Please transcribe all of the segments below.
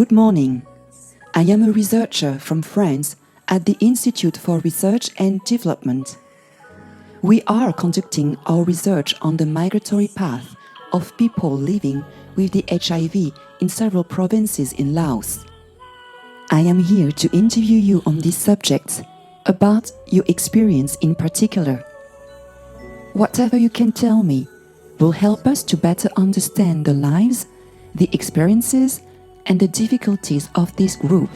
Good morning. I am a researcher from France at the Institute for Research and Development. We are conducting our research on the migratory path of people living with the HIV in several provinces in Laos. I am here to interview you on this subject, about your experience in particular. Whatever you can tell me will help us to better understand the lives, the experiences, and the difficulties of this group.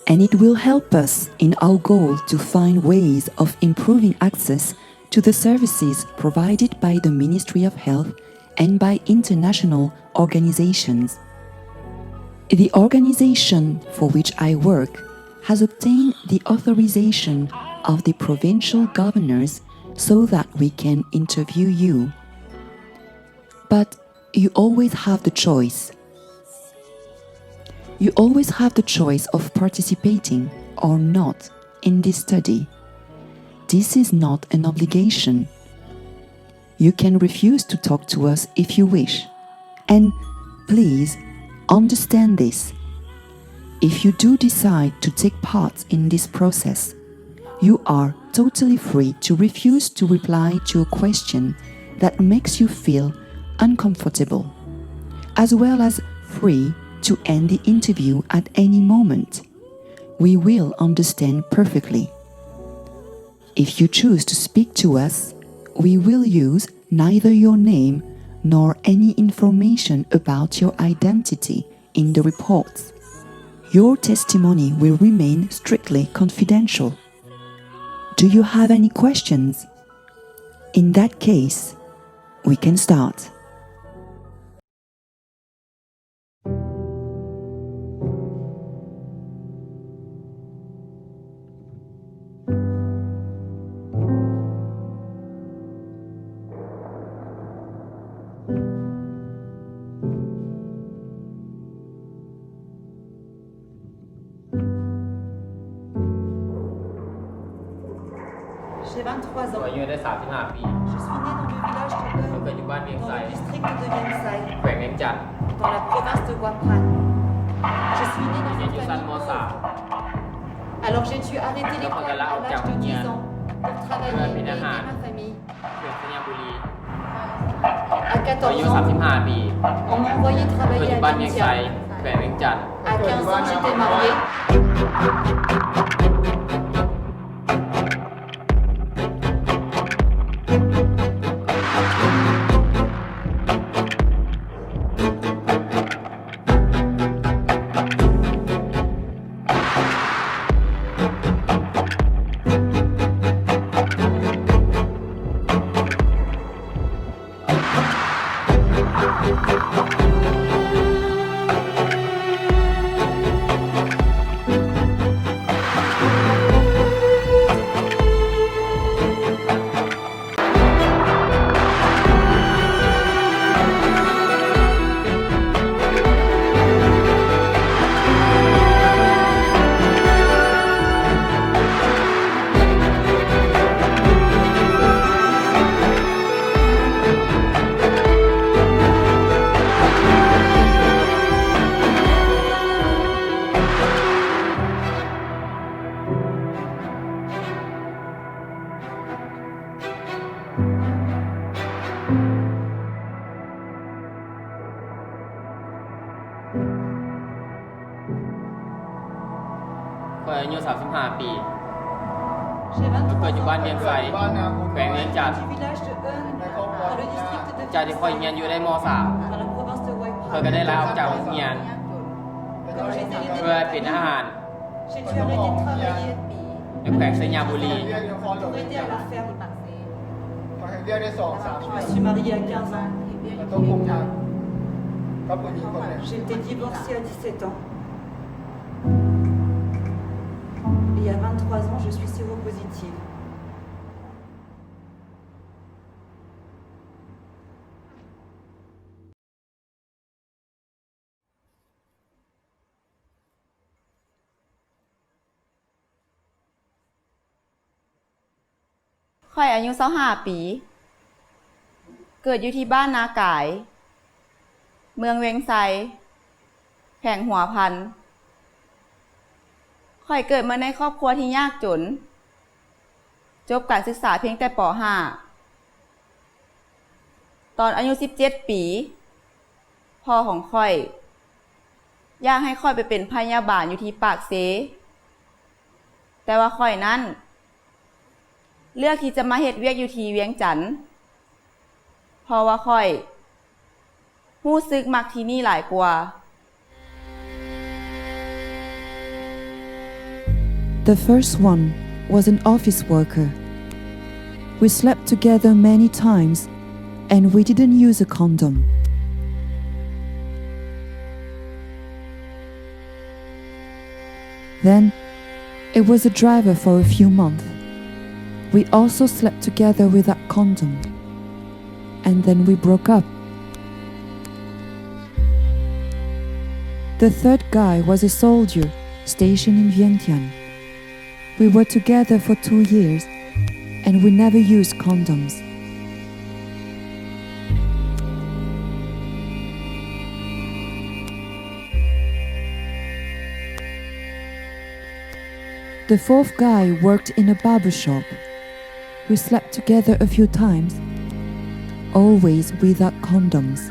And it will help us in our goal to find ways of improving access to the services provided by the Ministry of Health and by international organizations. The organization for which I work has obtained the authorization of the provincial governors so that we can interview you. But you always have the choice. You always have the choice of participating or not in this study. This is not an obligation. You can refuse to talk to us if you wish. And please understand this. If you do decide to take part in this process, you are totally free to refuse to reply to a question that makes you feel uncomfortable, as well as free to end the interview at any moment. We will understand perfectly. If you choose to speak to us, we will use neither your name nor any information about your identity in the reports. Your testimony will remain strictly confidential. Do you have any questions? In that case, we can start. J'ai 23 ans. อายุได้35 ปี Je suis née dans le village de เรา Eun, เกิดอยู่บ้านเวียง dans ไซ le district de Vientiane, แขวงเวียงจันทร์ dans la province de Hua-Phan. Je suis née dans เรียน une อยู่ชั้น famille ม pauvre. Alors j'ai dû arrêter l'école à l'âge de 10 ans pour travailler et aider ma famille. 3เขตสัญญาบุรี À อายุ 14 ans, 35 ปี on m'a envoyé เกิด travailler อยู่ à บ้านเวียงไซ Vientiane. แขวงเวียงจันทร์ À 15 ans, j'étais mariée. Tôi อายุ35 ปี J'ai เรา 23 เกิดอยู่บ้าน ans. เวียงไซแขวงเวียงจันทร์ Du village de Eun, dans le district de จากที่คอยเรียนอยู่ได้ม dans la province de เพื่อก็ Hua-Phan. ได้ลาออกจากโรงเรียน Comme j'étais l'aînée เพื่อ de เป็น ma ทหาร famille, j'ai dû arrêter de travailler ในแขวงสัญญาบุรี pour aider à la ferme. เรียกได้2-3 Je me suis mariée à 15 ans. มันต้องคงงานก็ผู้หญิงคนหนึ่ง J'ai été divorcée à 17 ans. Et à 23 ans, je suis séropositive. ข้อยอายุ25 ปี เกิดอยู่ที่บ้านนากาย เมืองเวียงไซ แข่งหัวพันค่อยเกิดมาในครอบครัวที่ยากจนจบการศึกษาเพียงแต่ป .5 ตอนอายุ17 ปีพ่อของค่อยอยากให้ค่อยไปเป็นพยาบาลอยู่ที่ปากเซแต่ว่าค่อยนั้นเลือกที่จะมาเฮ็ดเวียกอยู่ที่เวียงจันทน์เพราะว่าค่อยรู้สึกมักที่นี่หลายกว่า The first one was an office worker. We slept together many times and we didn't use a condom. Then it was a driver for a few months. We also slept together without condom. And then we broke up. The third guy was a soldier stationed in Vientiane. We were together for 2 years and we never used condoms. The fourth guy worked in a barber shop. We slept together a few times, always without condoms.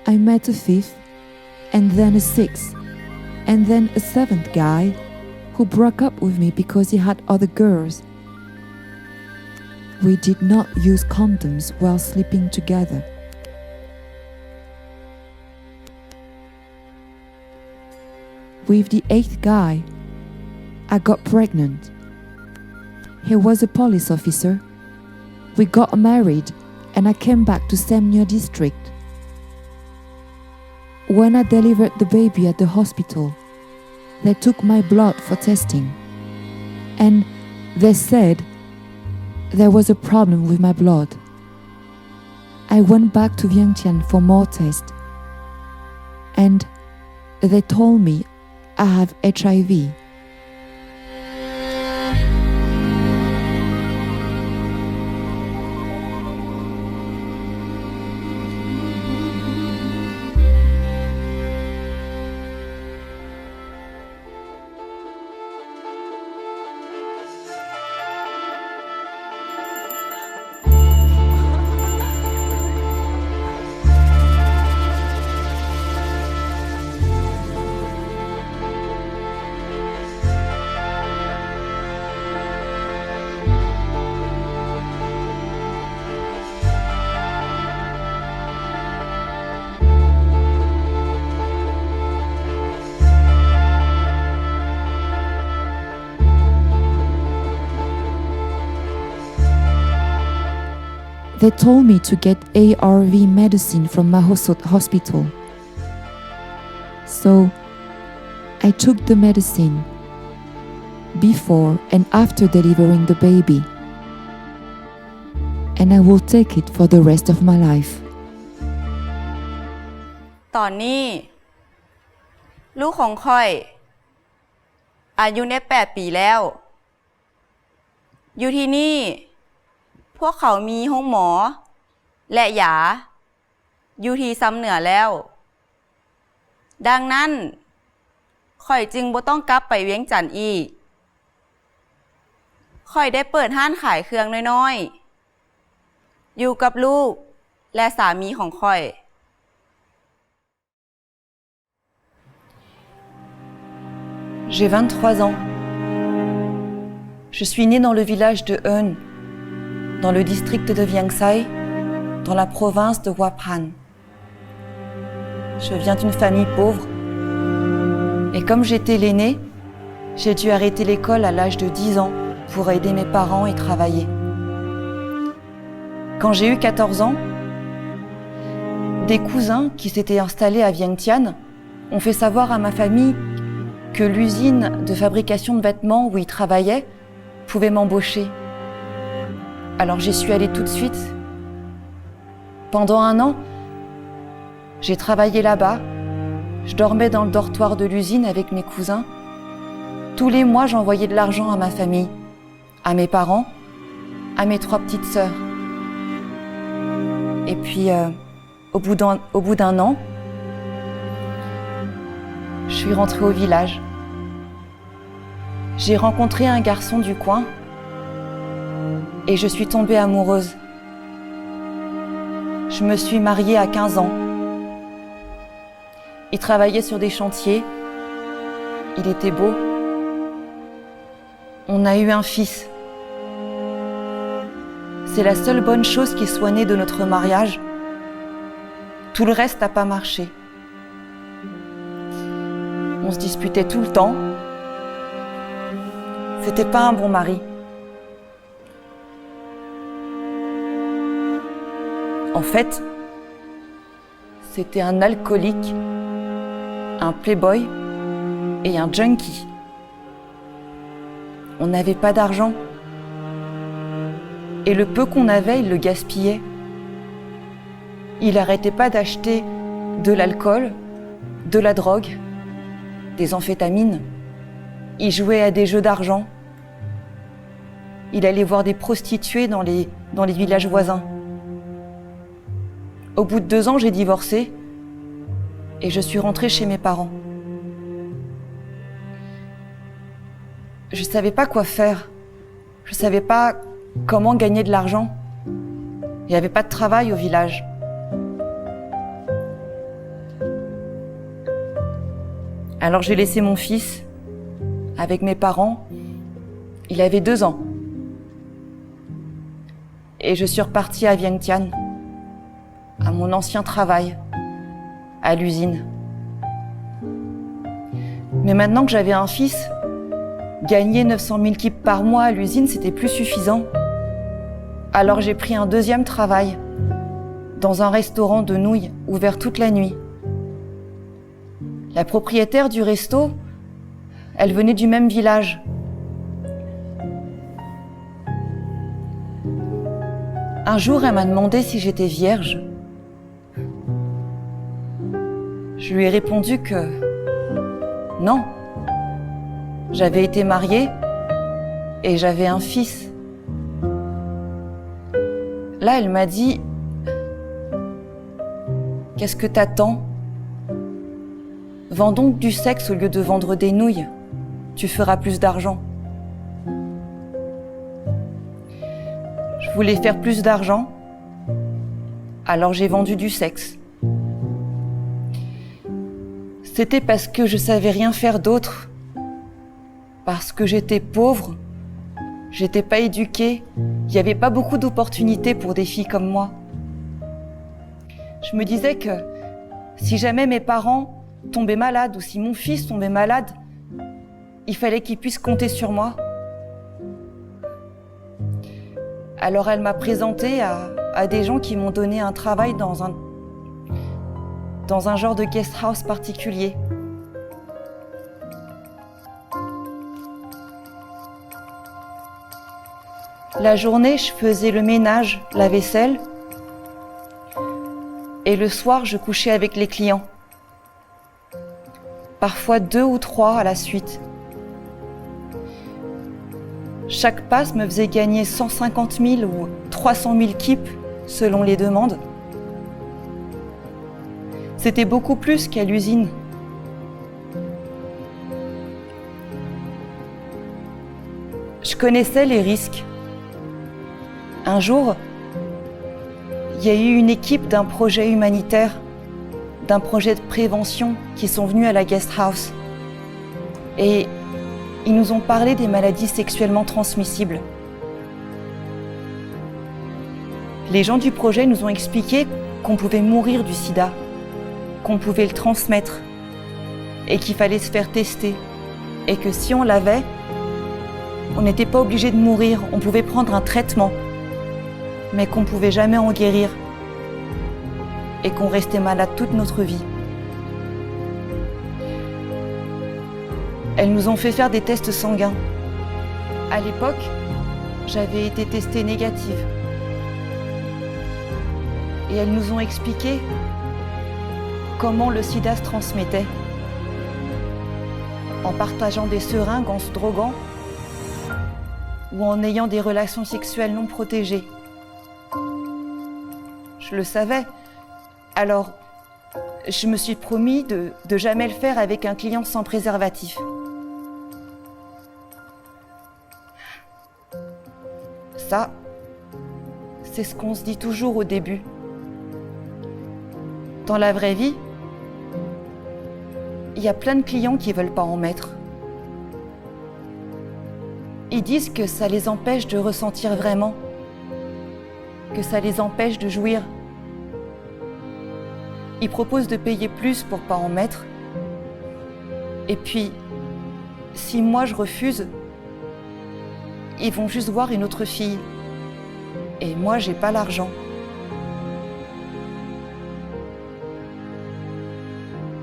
I met a fifth, and then a sixth, and then a seventh guy who broke up with me because he had other girls. We did not use condoms while sleeping together. With the eighth guy, I got pregnant. He was a police officer. We got married and I came back to Semnur district. When I delivered the baby at the hospital, they took my blood for testing. And they said there was a problem with my blood. I went back to Vientiane for more tests. And they told me I have HIV. They told me to get ARV medicine from Mahosot Hospital. So I took the medicine before and after delivering the baby. And I will take it for the rest of my life. ตอนนี้ลูกของค่อยอายุได้8 ปีแล้ว อยู่ที่นี่พวกเขามีห้องหมอและยาอยู่ที่ซ้ำเหนือแล้วดังนั้นค่อยจึงบ่ต้องกลับไปเวียงจันทน์อีกค่อยได้เปิดร้านขายเครื่องน้อยๆอยู่กับลูกและสามีของค่อย J'ai 23 ans. Je suis née dans le village de Eun, dans le district de Vientiane, dans la province de Hua-Phan. Je viens d'une famille pauvre. Et comme j'étais l'aînée, j'ai dû arrêter l'école à l'âge de 10 ans pour aider mes parents et travailler. Quand j'ai eu 14 ans, des cousins qui s'étaient installés à Vientiane ont fait savoir à ma famille que l'usine de fabrication de vêtements où ils travaillaient pouvait m'embaucher. Alors j'y suis allée tout de suite. Pendant 1 an, j'ai travaillé là-bas. Je dormais dans le dortoir de l'usine avec mes cousins. Tous les mois, j'envoyais de l'argent à ma famille, à mes parents, à mes 3 petites sœurs. Et puis, au bout d'un an, je suis rentrée au village. J'ai rencontré un garçon du coin et je suis tombée amoureuse. Je me suis mariée à 15 ans. Il travaillait sur des chantiers. Il était beau. On a eu un fils. C'est la seule bonne chose qui soit née de notre mariage. Tout le reste n'a pas marché. On se disputait tout le temps. C'était pas un bon mari. En fait, c'était un alcoolique, un playboy et un junkie. On n'avait pas d'argent. Et le peu qu'on avait, il le gaspillait. Il n'arrêtait pas d'acheter de l'alcool, de la drogue, des amphétamines. Il jouait à des jeux d'argent. Il allait voir des prostituées dans les villages voisins. Au bout de 2 ans, j'ai divorcé et je suis rentrée chez mes parents. Je ne savais pas quoi faire. Je ne savais pas comment gagner de l'argent. Il n'y avait pas de travail au village. Alors j'ai laissé mon fils avec mes parents. Il avait 2 ans. Et je suis repartie à Vientiane, à mon ancien travail, à l'usine. Mais maintenant que j'avais un fils, gagner 900 000 kips par mois à l'usine, c'était plus suffisant. Alors j'ai pris un 2e travail, dans un restaurant de nouilles ouvert toute la nuit. La propriétaire du resto, elle venait du même village. Un jour, elle m'a demandé si j'étais vierge. Je lui ai répondu que non. J'avais été mariée et j'avais un fils. Là, elle m'a dit « Qu'est-ce que t'attends ? Vends donc du sexe au lieu de vendre des nouilles. Tu feras plus d'argent. » Je voulais faire plus d'argent, alors j'ai vendu du sexe. C'était parce que je savais rien faire d'autre, parce que j'étais pauvre, j'étais pas éduquée, il n'y avait pas beaucoup d'opportunités pour des filles comme moi. Je me disais que si jamais mes parents tombaient malades ou si mon fils tombait malade, il fallait qu'ils puissent compter sur moi. Alors elle m'a présentée à des gens qui m'ont donné un travail dans un genre de guest house particulier. La journée, je faisais le ménage, la vaisselle, et le soir, je couchais avec les clients. Parfois 2 ou 3 à la suite. Chaque passe me faisait gagner 150 000 ou 300 000 kips selon les demandes. C'était beaucoup plus qu'à l'usine. Je connaissais les risques. Un jour, il y a eu une équipe d'un projet humanitaire, d'un projet de prévention qui sont venus à la guest house. Et ils nous ont parlé des maladies sexuellement transmissibles. Les gens du projet nous ont expliqué qu'on pouvait mourir du sida, qu'on pouvait le transmettre et qu'il fallait se faire tester et que si on l'avait, on n'était pas obligé de mourir, on pouvait prendre un traitement, mais qu'on ne pouvait jamais en guérir et qu'on restait malade toute notre vie. Elles nous ont fait faire des tests sanguins. À l'époque, j'avais été testée négative. Et elles nous ont expliqué comment le sida se transmettait. En partageant des seringues, en se droguant. ou en ayant des relations sexuelles non protégées. Je le savais, alors je me suis promis de jamais le faire avec un client sans préservatif. Ça, c'est ce qu'on se dit toujours au début. Dans la vraie vie, il y a plein de clients qui ne veulent pas en mettre. Ils disent que ça les empêche de ressentir vraiment, que ça les empêche de jouir. Ils proposent de payer plus pour pas en mettre. Et puis, si moi je refuse, ils vont juste voir une autre fille. Et moi, j'ai pas l'argent.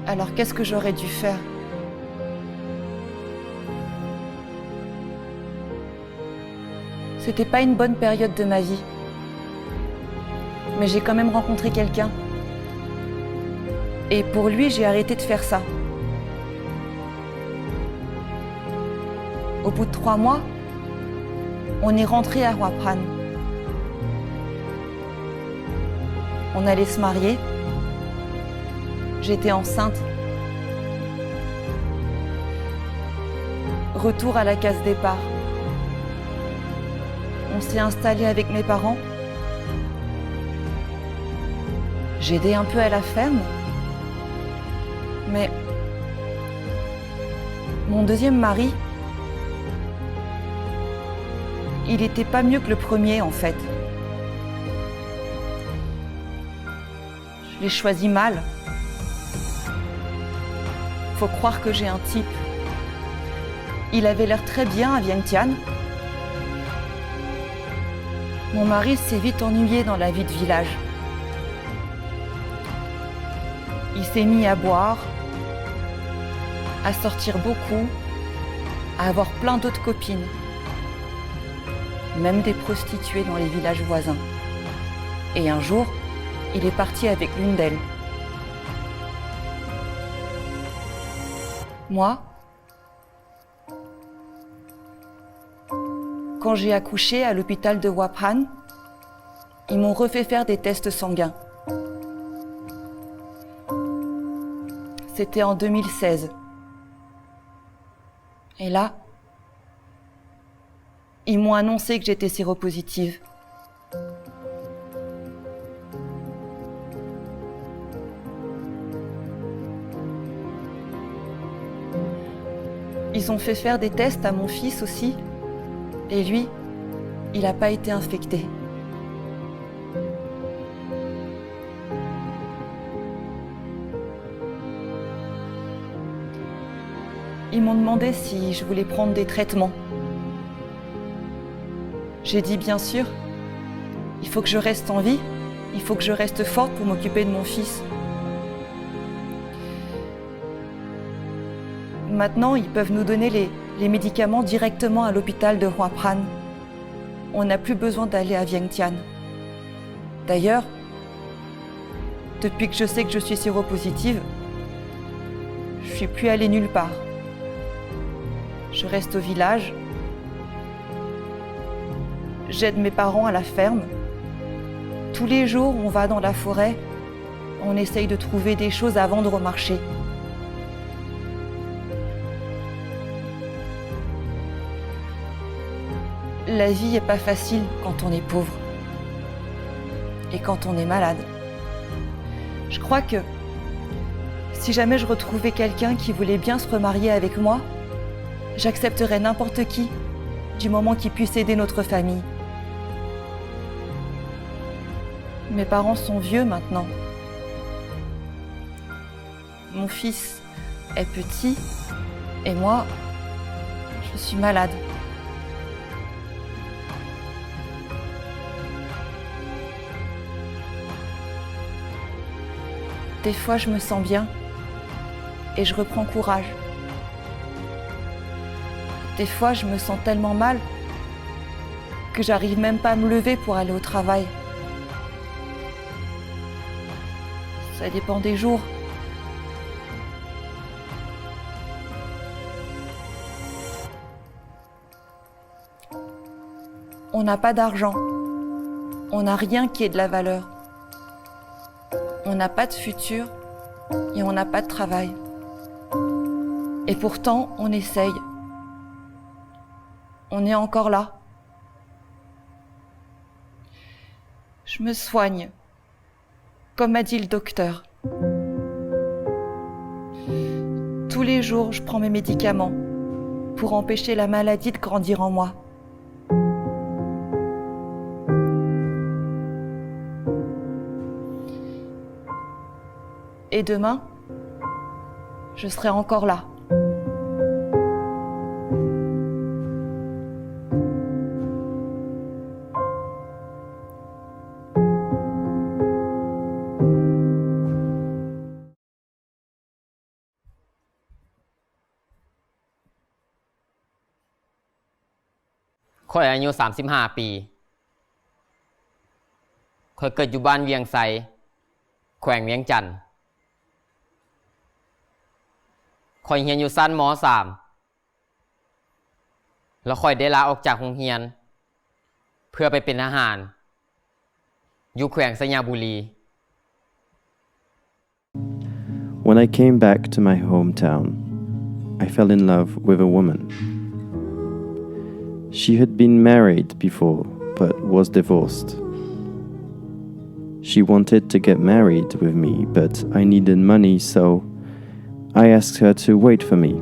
Alors qu'est-ce que j'aurais dû faire ? C'était pas une bonne période de ma vie. Mais j'ai quand même rencontré quelqu'un. Et pour lui, j'ai arrêté de faire ça. Au bout de 3 mois, on est rentré à Hua-Pran. On allait se marier. J'étais enceinte. Retour à la case départ. On s'est installé avec mes parents. J'ai aidé un peu à la ferme. Mais mon deuxième mari, il n'était pas mieux que le premier en fait. Je l'ai choisi mal. Faut croire que j'ai un type. Il avait l'air très bien à Vientiane. Mon mari s'est vite ennuyé dans la vie de village. Il s'est mis à boire, à sortir beaucoup, à avoir plein d'autres copines, même des prostituées dans les villages voisins. Et un jour, il est parti avec l'une d'elles. Moi, quand j'ai accouché à l'hôpital de Hua-Pran, ils m'ont refait faire des tests sanguins. C'était en 2016. Et là, ils m'ont annoncé que j'étais séropositive. Ils ont fait faire des tests à mon fils aussi. Et lui, il n'a pas été infecté. Ils m'ont demandé si je voulais prendre des traitements. J'ai dit bien sûr, il faut que je reste en vie, il faut que je reste forte pour m'occuper de mon fils. Maintenant, ils peuvent nous donner les médicaments directement à l'hôpital de Hua-Pran. On n'a plus besoin d'aller à Vientiane. D'ailleurs, depuis que je sais que je suis séropositive, je suis plus allée nulle part. Je reste au village. J'aide mes parents à la ferme. Tous les jours, on va dans la forêt. On essaye de trouver des choses à vendre au marché. La vie n'est pas facile quand on est pauvre. Et quand on est malade. Je crois que si jamais je retrouvais quelqu'un qui voulait bien se remarier avec moi, j'accepterais n'importe qui, du moment qu'il puisse aider notre famille. Mes parents sont vieux maintenant. Mon fils est petit et moi, je suis malade. Des fois, je me sens bien et je reprends courage. Des fois, je me sens tellement mal que j'arrive même pas à me lever pour aller au travail. Ça dépend des jours. On n'a pas d'argent. On n'a rien qui ait de la valeur. On n'a pas de futur et on n'a pas de travail. Et pourtant, on essaye. On est encore là. Je me soigne, comme m'a dit le docteur. Tous les jours, je prends mes médicaments pour empêcher la maladie de grandir en moi. Et demain, je serai encore là.ข่อยอายุ35 ปีข่อยเกิดอยู่บ้านเวียงไสแขวงเวียงจันทน์ข่อยเรียนอยู่ชั้นม.3 แล้วข่อยได้ลาออกจากโรงเรียนเพื่อไปเป็นทหารอยู่แขวงสยามบุรี When I came back to my hometown, I fell in love with a woman. She had been married before, but was divorced. She wanted to get married with me, but I needed money, so I asked her to wait for me.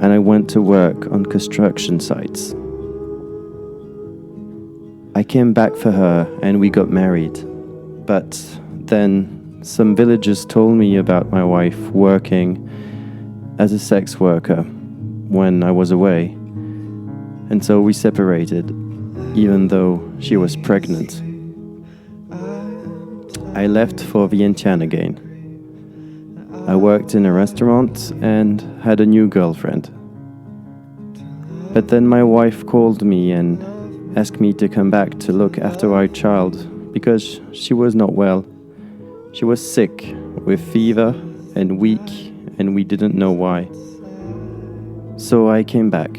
And I went to work on construction sites. I came back for her and we got married. But then some villagers told me about my wife working as a sex worker when I was away. And so we separated, even though she was pregnant. I left for Vientiane again. I worked in a restaurant and had a new girlfriend. But then my wife called me and asked me to come back to look after our child because she was not well. She was sick with fever and weak, and we didn't know why. So I came back.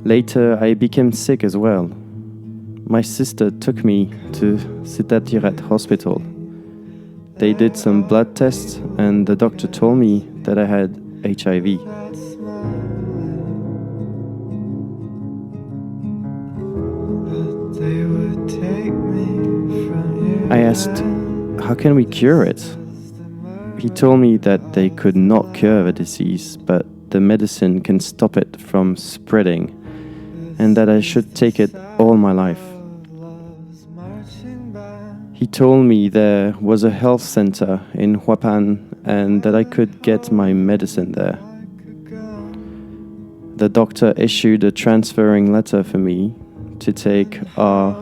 Later, I became sick as well. My sister took me to Sitatirat Hospital. They did some blood tests and the doctor told me that I had HIV. I asked, how can we cure it? He told me that they could not cure the disease, but the medicine can stop it from spreading, and that I should take it all my life. He told me there was a health center in Huapan and that I could get my medicine there. The doctor issued a transferring letter for me to take our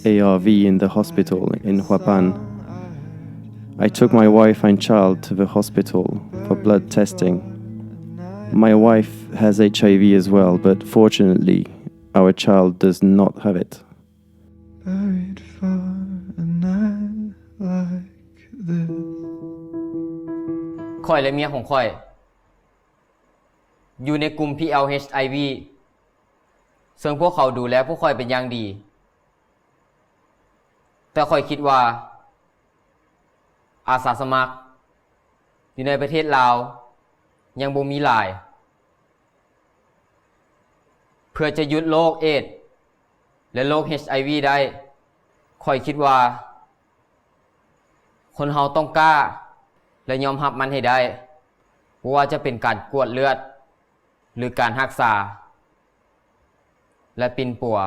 ARV in the hospital in Huapan. I took my wife and child to the hospital for blood testing. My wife has HIV as well, but fortunately, our child does not have it. Buried for a night like this. ข่อยและเมียของข่อยอยู่ในกลุ่ม PLHIV ซึ่งพวกเขาดูแลพวกข่อยเป็นอย่างดีแต่ข่อยคิดว่าอาสาสมัครอยู่ในประเทศลาวยังบ่มีหลายเพื่อจะหยุดโรคเอดส์และโรค HIV ได้ข่อยคิดว่าคนเฮาต้องกล้าและยอมรับมันให้ได้บ่ว่าจะเป็นการกวดเลือดหรือการรักษาและปิ่นปัว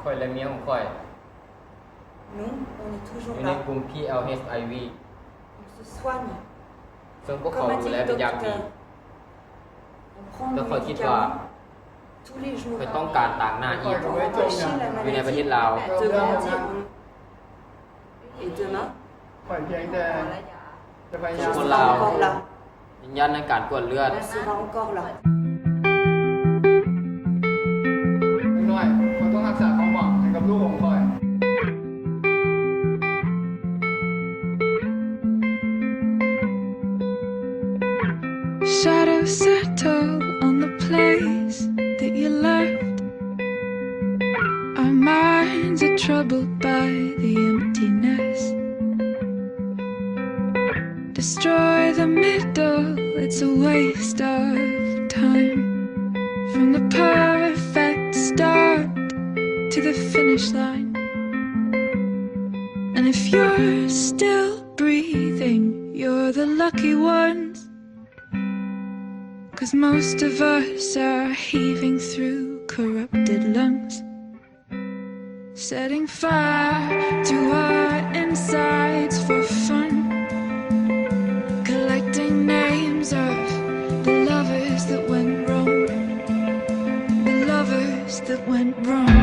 ข่อยและเมียของข่อย Nous, on est อ toujours ยู่ใน là. กลุ่ม PLHIV On se soigne. ซึ่งพวกเขา Comme a ดู dit แล le เป็นอย่างดี docteur, on prend Tôi nos khỏiคิดว่า médicaments tous les jours ข่อยต้องการต่างหน้าอีก pour empêcher la อยู่ในประเทศ maladie ลาว de grandir. ข่อยเพียงแต่จะพยายาม คนลาวยืนยันในการกวดเลือด น้อยข่อยต้องรักษาความหวังให้กับลูกของข่อย Shadows settle on the place that you left. Our minds are troubled by the emptiness. Destroy the middle, it's a waste of time. From the perfect start to the finish line. And if you're still breathing, you're the lucky ones. 'Cause most of us are heaving through corrupted lungs, setting fire to our insides for fun, collecting names of the lovers that went wrong, the lovers that went wrong.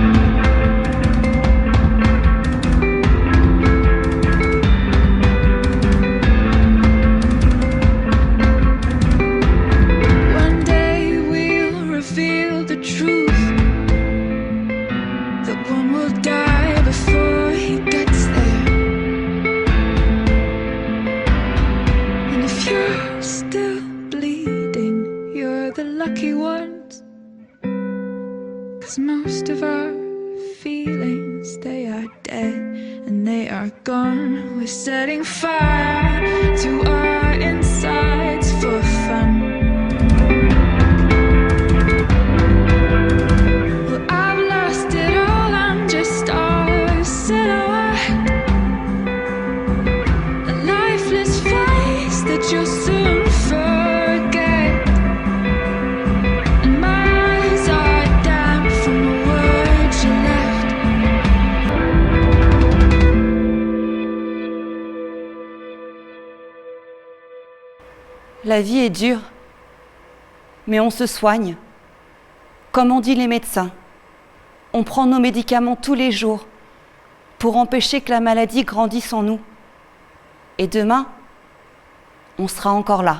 Most of our feelings, they are dead and they are gone. We're setting fire to our insides for fun. Well, I've lost it all, I'm just our silhouette, a lifeless face that you'll soon forget. And my eyes are damp from the words you left. La vie est dure, mais on se soigne. Comme ont dit les médecins, on prend nos médicaments tous les jours pour empêcher que la maladie grandisse en nous. Et demain, on sera encore là.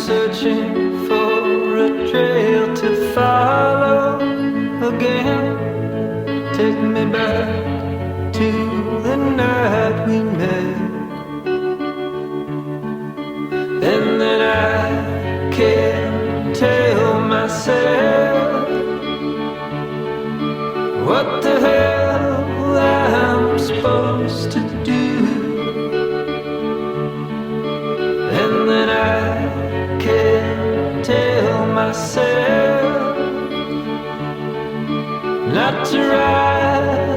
Searching for a trail to follow again. Take me back to the night we met. And then I can't tell myself what the hell I'm supposed to do. And then I can't tell myself not to ride